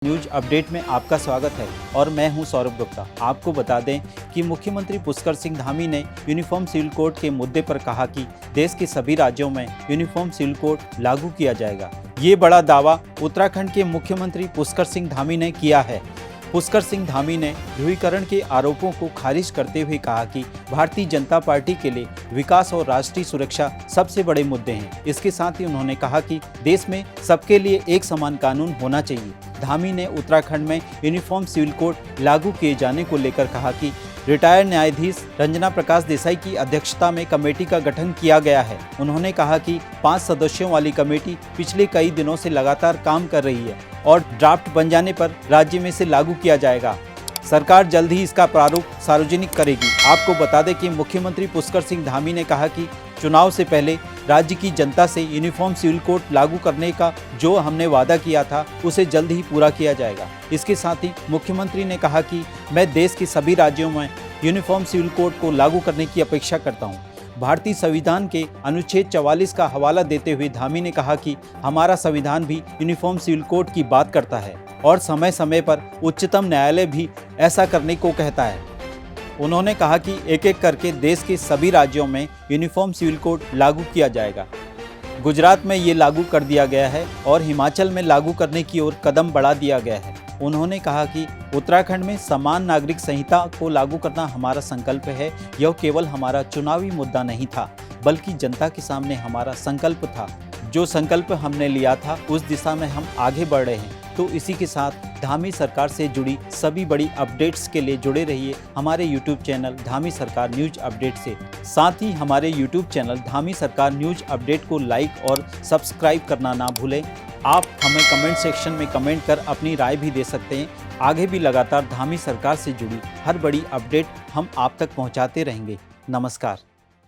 News update में आपका स्वागत है और मैं हूं सौरभ गुप्ता। आपको बता दें कि मुख्यमंत्री पुष्कर सिंह धामी ने यूनिफॉर्म सिविल कोड के मुद्दे पर कहा कि देश के सभी राज्यों में यूनिफॉर्म सिविल कोड लागू किया जाएगा। ये बड़ा दावा उत्तराखंड के मुख्यमंत्री पुष्कर सिंह धामी ने किया है। पुष्कर सिंह धामी ने ध्रुवीकरण के आरोपों को खारिज करते हुए कहा कि भारतीय जनता पार्टी के लिए विकास और राष्ट्रीय सुरक्षा सबसे बड़े मुद्दे हैं। इसके साथ ही उन्होंने कहा कि देश में सबके लिए एक समान कानून होना चाहिए। धामी ने उत्तराखंड में यूनिफॉर्म सिविल कोड लागू किए जाने को लेकर कहा कि रिटायर्ड न्यायाधीश रंजना प्रकाश देसाई की अध्यक्षता में कमेटी का गठन किया गया है। उन्होंने कहा कि 5 सदस्यों वाली कमेटी पिछले कई दिनों से लगातार काम कर रही है और ड्राफ्ट बन जाने पर राज्य में इसे लागू किया जाएगा। सरकार जल्द ही इसका प्रारूप सार्वजनिक करेगी। आपको बता दें कि मुख्यमंत्री पुष्कर सिंह धामी ने कहा कि चुनाव से पहले राज्य की जनता से यूनिफॉर्म सिविल कोड लागू करने का जो हमने वादा किया था उसे जल्द ही पूरा किया जाएगा। इसके साथ ही मुख्यमंत्री ने कहा कि मैं देश के सभी राज्यों में यूनिफॉर्म सिविल कोड को लागू करने की अपेक्षा करता हूं। भारतीय संविधान के अनुच्छेद 44 का हवाला देते हुए धामी ने कहा कि हमारा संविधान भी यूनिफॉर्म सिविल कोड की बात करता है और समय समय पर उच्चतम न्यायालय भी ऐसा करने को कहता है। उन्होंने कहा कि एक एक करके देश के सभी राज्यों में यूनिफॉर्म सिविल कोड लागू किया जाएगा। गुजरात में ये लागू कर दिया गया है और हिमाचल में लागू करने की ओर कदम बढ़ा दिया गया है। उन्होंने कहा कि उत्तराखंड में समान नागरिक संहिता को लागू करना हमारा संकल्प है। यह केवल हमारा चुनावी मुद्दा नहीं था बल्कि जनता के सामने हमारा संकल्प था। जो संकल्प हमने लिया था उस दिशा में हम आगे बढ़ रहे हैं। तो इसी के साथ धामी सरकार से जुड़ी सभी बड़ी अपडेट्स के लिए जुड़े रहिए हमारे YouTube चैनल धामी सरकार न्यूज अपडेट से। साथ ही हमारे YouTube चैनल धामी सरकार न्यूज अपडेट को लाइक और सब्सक्राइब करना ना भूलें। आप हमें कमेंट सेक्शन में कमेंट कर अपनी राय भी दे सकते हैं। आगे भी लगातार धामी सरकार से जुड़ी हर बड़ी अपडेट हम आप तक पहुंचाते रहेंगे। नमस्कार।